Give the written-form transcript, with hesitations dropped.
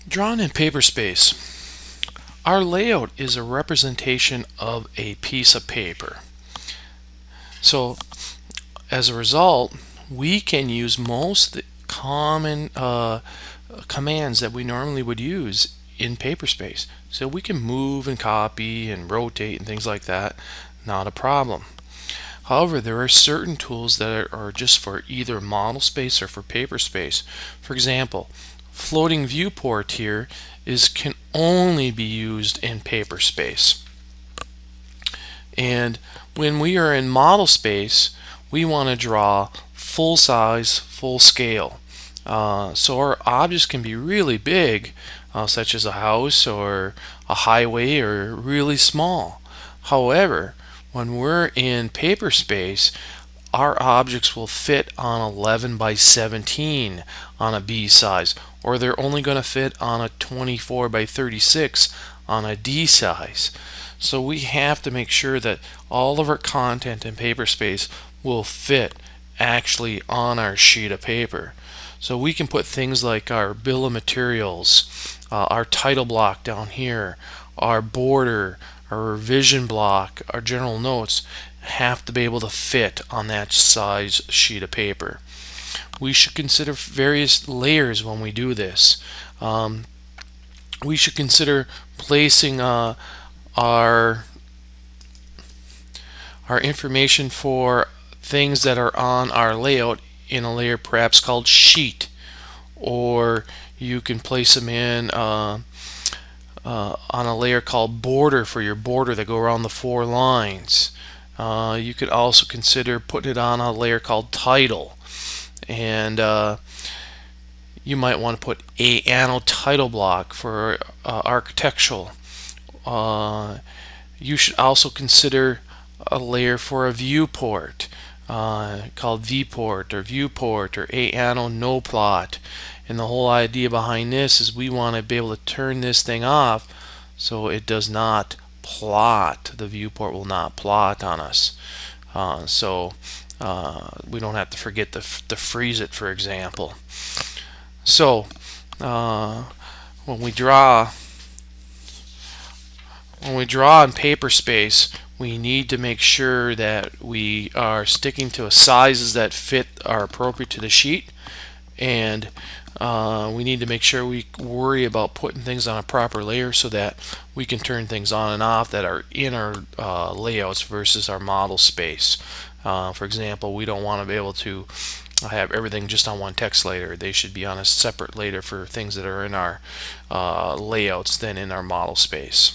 Drawn in paper space. Our layout is a representation of a piece of paper. So as a result, we can use most of the common commands that we normally would use in paper space. So we can move and copy and rotate and things like that, not a problem. However, there are certain tools that are just for either model space or for paper space. For example, floating viewport here can only be used in paper space. And when we are in model space, we want to draw full size, full scale. So our objects can be really big, such as a house or a highway, or really small. However, when we're in paper space, our objects will fit on 11 by 17 on a B size, or they're only going to fit on a 24 by 36 on a D size. So we have to make sure that all of our content in paper space will fit actually on our sheet of paper. So we can put things like our bill of materials, our title block down here, our border, our revision block, our general notes have to be able to fit on that size sheet of paper. We should consider various layers when we do this. We should consider placing our information for things that are on our layout in a layer perhaps called sheet, or you can place them in on a layer called border for your border that go around the 4 lines. You could also consider putting it on a layer called title, and you might want to put a anno title block for architectural. You should also consider a layer for a viewport called vport or viewport or a anno no plot. And the whole idea behind this is we want to be able to turn this thing off so it does not plot. The viewport will not plot on us. So we don't have to forget to freeze it, for example. So when we draw in paper space, we need to make sure that we are sticking to sizes that are appropriate to the sheet, and we need to make sure we worry about putting things on a proper layer so that we can turn things on and off that are in our layouts versus our model space. For example, we don't want to be able to have everything just on one text layer. They should be on a separate layer for things that are in our layouts than in our model space.